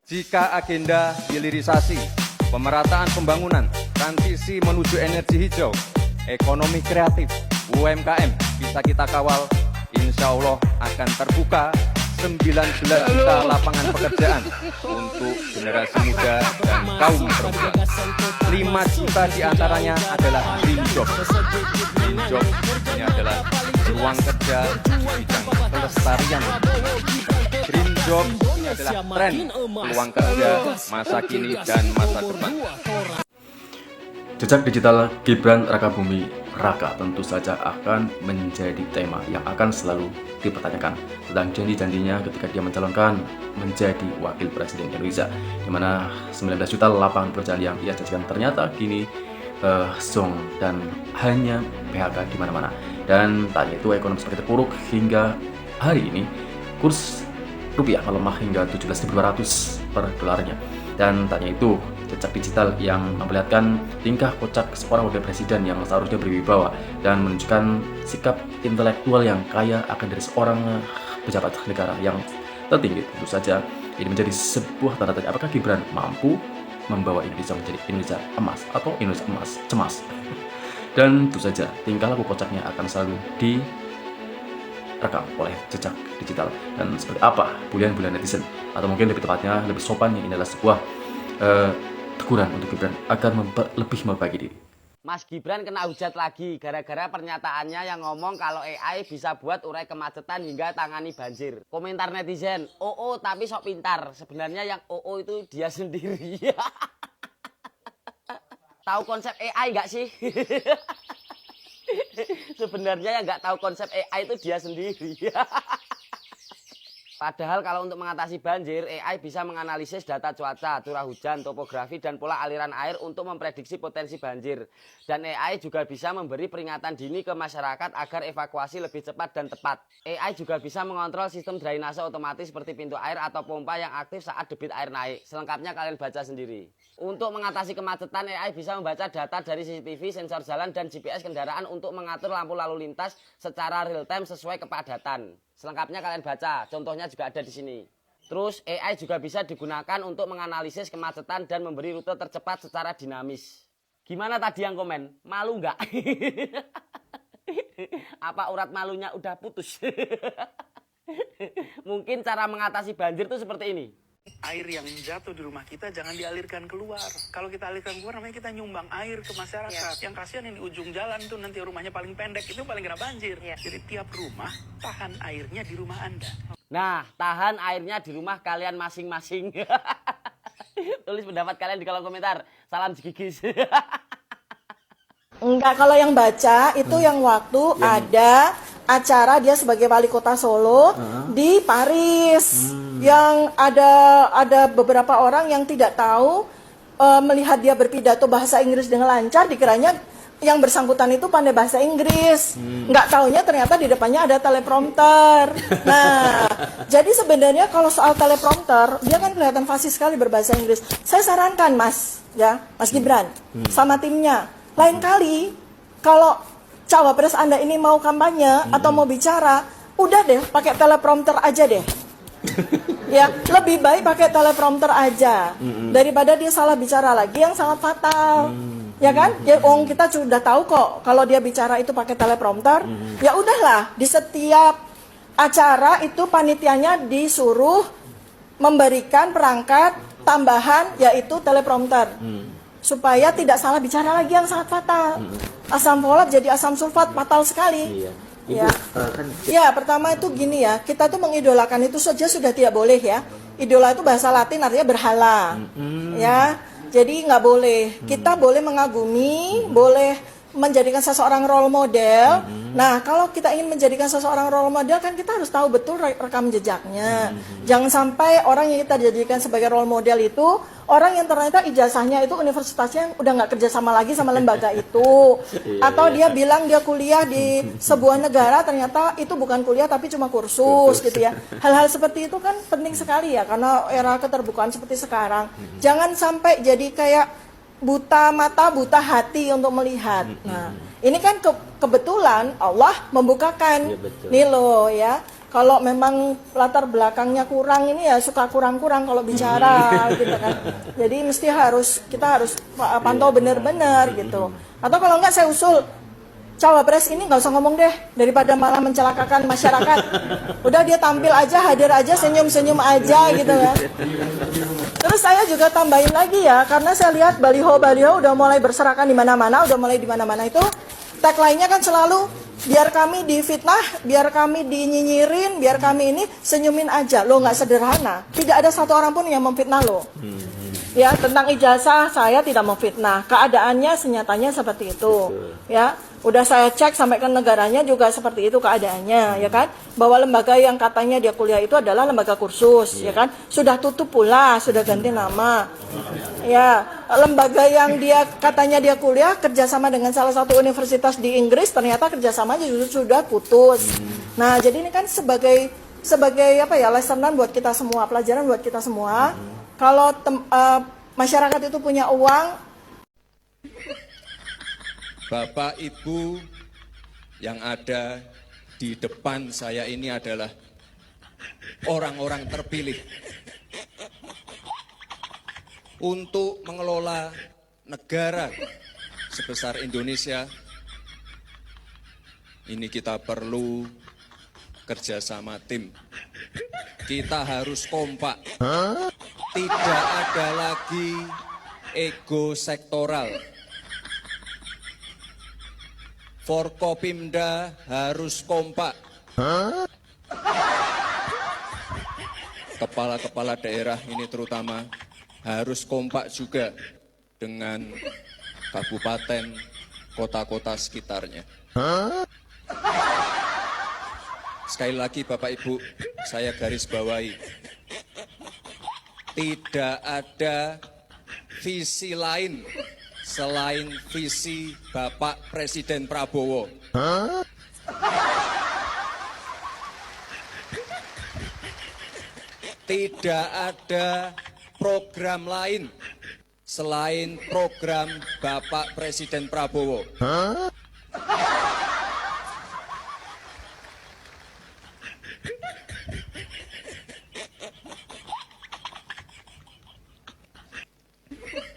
Jika agenda hilirisasi, pemerataan pembangunan, transisi menuju energi hijau, ekonomi kreatif, UMKM bisa kita kawal, insya Allah akan terbuka 19 juta lapangan pekerjaan untuk generasi muda dan kaum perempuan. 5 juta diantaranya adalah green job. Green job ini adalah ruang kerja bidang pelestarian. Green job ini adalah tren peluang kerja masa kini dan masa depan. Jejak digital Gibran Rakabuming Raka tentu saja akan menjadi tema yang akan selalu dipertanyakan tentang janji-janjinya ketika dia mencalonkan menjadi wakil presiden Indonesia, di mana 19 juta lapangan pekerjaan yang ia janjikan ternyata kini zong dan hanya PHK di mana-mana. Dan tadi itu ekonomi semakin terpuruk hingga hari ini kurs rupiah melemah hingga 17.200 per dolarnya. Dan tanya itu jejak digital yang memperlihatkan tingkah kocak seorang wakil presiden yang seharusnya berwibawa dan menunjukkan sikap intelektual yang kaya akan dari seorang pejabat negara yang tertinggi. Tentu saja ini menjadi sebuah tanda tanya apakah Gibran mampu membawa Indonesia menjadi Indonesia emas atau Indonesia emas cemas. Dan tentu saja tingkah laku kocaknya akan selalu direkam oleh jejak digital. Dan seperti apa bulian-bulian netizen, atau mungkin lebih tepatnya lebih sopannya ini adalah sebuah teguran untuk Gibran agar lebih memperbaiki diri. Mas Gibran kena hujat lagi gara-gara pernyataannya yang ngomong kalau AI bisa buat urai kemacetan hingga tangani banjir. Komentar netizen, "Oh, tapi sok pintar." Sebenarnya yang itu dia sendiri. Tahu konsep AI nggak sih? Sebenarnya yang nggak tahu konsep AI itu dia sendiri. Padahal kalau untuk mengatasi banjir, AI bisa menganalisis data cuaca, curah hujan, topografi, dan pola aliran air untuk memprediksi potensi banjir. Dan AI juga bisa memberi peringatan dini ke masyarakat agar evakuasi lebih cepat dan tepat. AI juga bisa mengontrol sistem drainase otomatis seperti pintu air atau pompa yang aktif saat debit air naik. Selengkapnya kalian baca sendiri. Untuk mengatasi kemacetan, AI bisa membaca data dari CCTV, sensor jalan, dan GPS kendaraan untuk mengatur lampu lalu lintas secara real time sesuai kepadatan. Selengkapnya kalian baca, contohnya juga ada di sini. Terus AI juga bisa digunakan untuk menganalisis kemacetan dan memberi rute tercepat secara dinamis. Gimana tadi yang komen? Malu nggak? Apa urat malunya udah putus? Mungkin cara mengatasi banjir itu seperti ini. Air yang jatuh di rumah kita jangan dialirkan keluar. Kalau kita alirkan keluar namanya kita nyumbang air ke masyarakat. Yang kasihan yang di ujung jalan tuh nanti rumahnya paling pendek, itu paling kena banjir. Jadi tiap rumah tahan airnya di rumah Anda. Nah, tahan airnya di rumah kalian masing-masing. Tulis pendapat kalian di kolom komentar. Salam jigigis. Enggak, kalau yang baca itu yang waktu ada acara dia sebagai wali kota Solo di Paris, yang ada beberapa orang yang tidak tahu melihat dia berpidato bahasa Inggris dengan lancar, dikiranya yang bersangkutan itu pandai bahasa Inggris. Nggak taunya ternyata di depannya ada teleprompter. Nah, jadi sebenarnya kalau soal teleprompter, dia kan kelihatan fasih sekali berbahasa Inggris. Saya sarankan Mas Gibran sama timnya, lain kali kalau cawapres Anda ini mau kampanye atau mau bicara, udah deh pakai teleprompter aja deh. Ya, lebih baik pakai teleprompter aja daripada dia salah bicara lagi yang sangat fatal. Ya kan? Ya, kita sudah tahu kok kalau dia bicara itu pakai teleprompter. Ya udahlah, di setiap acara itu panitianya disuruh memberikan perangkat tambahan yaitu teleprompter. Supaya tidak salah bicara lagi yang sangat fatal. Asam folat jadi asam sulfat, fatal sekali. Ya, pertama itu gini ya, kita tuh mengidolakan itu saja sudah tidak boleh ya. Idola itu bahasa Latin artinya berhala. Ya, jadi nggak boleh. Kita boleh mengagumi, boleh menjadikan seseorang role model. Nah, kalau kita ingin menjadikan seseorang role model kan kita harus tahu betul rekam jejaknya. Jangan sampai orang yang kita jadikan sebagai role model itu orang yang ternyata ijazahnya itu universitasnya udah nggak kerja sama lagi sama lembaga itu. Atau dia bilang dia kuliah di sebuah negara ternyata itu bukan kuliah tapi cuma kursus gitu ya. Hal-hal seperti itu kan penting sekali ya karena era keterbukaan seperti sekarang. Jangan sampai jadi kayak buta mata, buta hati untuk melihat. Nah, ini kan kebetulan Allah membukakan. Nih loh ya. Kalau memang latar belakangnya kurang ini ya suka kurang-kurang kalau bicara gitu kan. Jadi kita harus pantau benar-benar gitu. Atau kalau enggak saya usul cawapres ini nggak usah ngomong deh, daripada malah mencelakakan masyarakat. Udah dia tampil aja, hadir aja, senyum-senyum aja gitu kan. Terus saya juga tambahin lagi ya, karena saya lihat baliho-baliho udah mulai berserakan di mana-mana, itu tagline-nya kan selalu biar kami difitnah, biar kami dinyinyirin, biar kami ini senyumin aja. Lo nggak sederhana. Tidak ada satu orang pun yang memfitnah lo. Ya, tentang ijazah saya tidak memfitnah. Keadaannya senyatanya seperti itu. Ya, udah saya cek sampai ke negaranya juga seperti itu keadaannya, ya kan? Bahwa lembaga yang katanya dia kuliah itu adalah lembaga kursus, ya kan? Sudah tutup pula, sudah ganti nama. Ya, lembaga yang dia katanya dia kuliah kerjasama dengan salah satu universitas di Inggris, ternyata kerjasamanya sudah putus. Nah, jadi ini kan sebagai apa ya, lesson learned buat kita semua, pelajaran buat kita semua. Kalau masyarakat itu punya uang, Bapak Ibu yang ada di depan saya ini adalah orang-orang terpilih untuk mengelola negara sebesar Indonesia. Ini kita perlu kerjasama tim. Kita harus kompak. Tidak ada lagi ego sektoral. Forkopimda harus kompak. Kepala-kepala daerah ini terutama harus kompak juga dengan kabupaten, kota-kota sekitarnya. Sekali lagi Bapak Ibu, saya garis bawahi. Tidak ada visi lain selain visi Bapak Presiden Prabowo. Tidak ada program lain selain program Bapak Presiden Prabowo.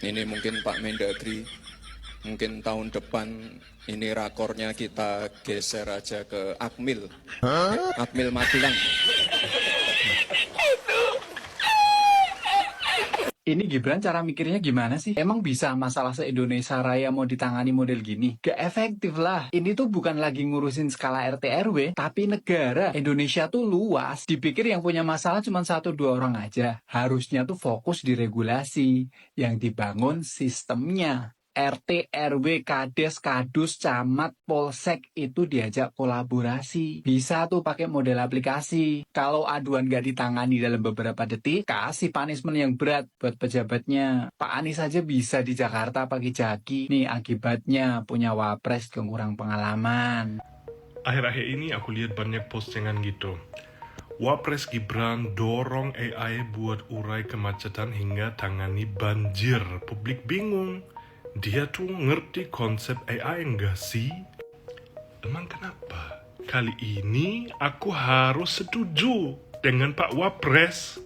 Ini mungkin Pak Mendagri, mungkin tahun depan ini rakornya kita geser aja ke Akmil, Akmil Magelang. Ini Gibran cara mikirnya gimana sih? Emang bisa masalah se-Indonesia Raya mau ditangani model gini? Gak efektif lah. Ini tuh bukan lagi ngurusin skala RT RW, tapi negara. Indonesia tuh luas. Dipikir yang punya masalah cuma 1-2 orang aja. Harusnya tuh fokus di regulasi. Yang dibangun sistemnya. RT, RW, Kades, Kadus, Camat, Polsek itu diajak kolaborasi. Bisa tuh pakai model aplikasi. Kalau aduan gak ditangani dalam beberapa detik, kasih punishment yang berat buat pejabatnya. Pak Anies aja bisa di Jakarta pakai jaki. Nih akibatnya punya wapres kurang pengalaman. Akhir-akhir ini aku lihat banyak postingan gitu. Wapres Gibran dorong AI buat urai kemacetan hingga tangani banjir. Publik bingung. Dia tuh ngerti konsep AI enggak sih? Emang kenapa? Kali ini aku harus setuju dengan Pak Wapres.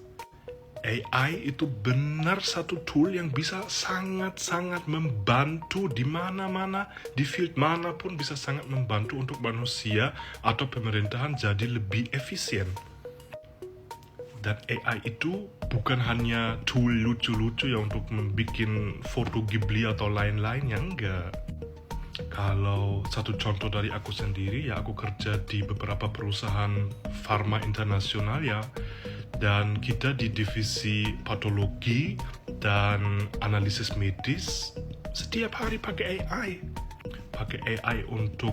AI itu benar satu tool yang bisa sangat-sangat membantu di mana-mana, di field manapun bisa sangat membantu untuk manusia atau pemerintahan jadi lebih efisien. Dan AI itu bukan hanya tool lucu-lucu ya untuk membuat foto Ghibli atau lain-lainnya, enggak. Kalau satu contoh dari aku sendiri, ya aku kerja di beberapa perusahaan farma internasional ya. Dan kita di divisi patologi dan analisis medis setiap hari pakai AI. Pakai AI untuk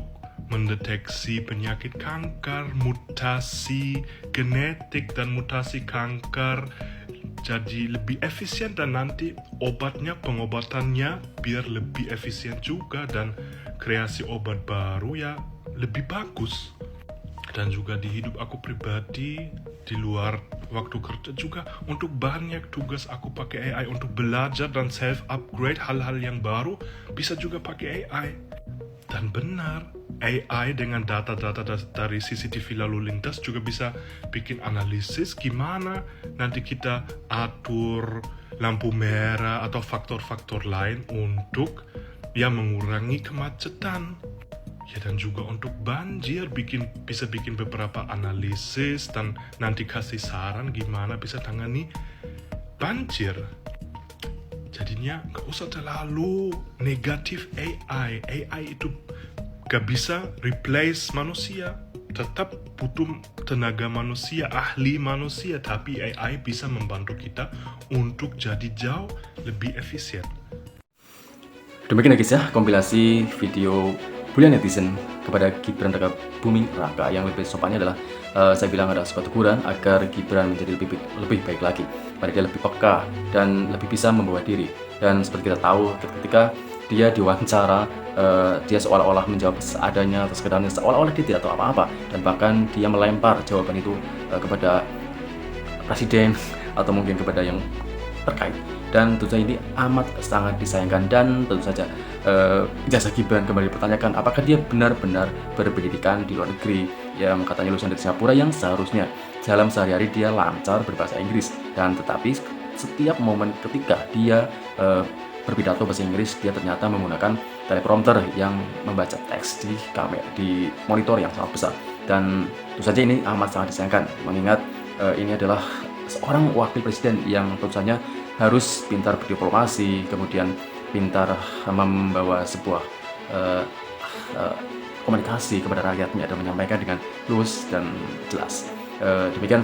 mendeteksi penyakit kanker, mutasi genetik dan mutasi kanker jadi lebih efisien dan nanti pengobatannya biar lebih efisien juga dan kreasi obat baru ya lebih bagus. Dan juga di hidup aku pribadi di luar waktu kerja juga untuk banyak tugas aku pakai AI untuk belajar dan self upgrade hal-hal yang baru bisa juga pakai AI. Dan benar, AI dengan data-data dari CCTV lalu lintas juga bisa bikin analisis gimana nanti kita atur lampu merah atau faktor-faktor lain untuk mengurangi kemacetan. Ya, dan juga untuk banjir bisa bikin beberapa analisis dan nanti kasih saran gimana bisa tangani banjir. Jadinya gak usah terlalu negatif AI. AI itu gak bisa replace manusia. Tetap butuh tenaga manusia, ahli manusia, tapi AI bisa membantu kita untuk jadi jauh lebih efisien. Demikian guys ya, kompilasi video bulian netizen kepada Gibran Rakabuming Raka. Yang lebih sopannya adalah saya bilang ada sebuah teguran agar Gibran menjadi lebih baik lagi, pada dia lebih peka dan lebih bisa membawa diri. Dan seperti kita tahu, ketika dia diwawancara, dia seolah-olah menjawab seadanya atau sekedarnya, seolah-olah dia tidak tahu apa-apa, dan bahkan dia melempar jawaban itu kepada presiden atau mungkin kepada yang terkait. Dan tentu saja ini amat sangat disayangkan, dan tentu saja jasa Gibran kembali dipertanyakan apakah dia benar-benar berpendidikan di luar negeri, yang katanya lulusan dari Singapura, yang seharusnya dalam sehari-hari dia lancar berbahasa Inggris, dan tetapi setiap momen ketika dia berpidato bahasa Inggris, dia ternyata menggunakan teleprompter yang membaca teks di monitor yang sangat besar. Dan tentu saja ini amat sangat disayangkan, mengingat ini adalah seorang wakil presiden yang tentu saja harus pintar berdiplomasi, kemudian pintar membawa sebuah komunikasi kepada rakyatnya dan menyampaikan dengan lurus dan jelas. Demikian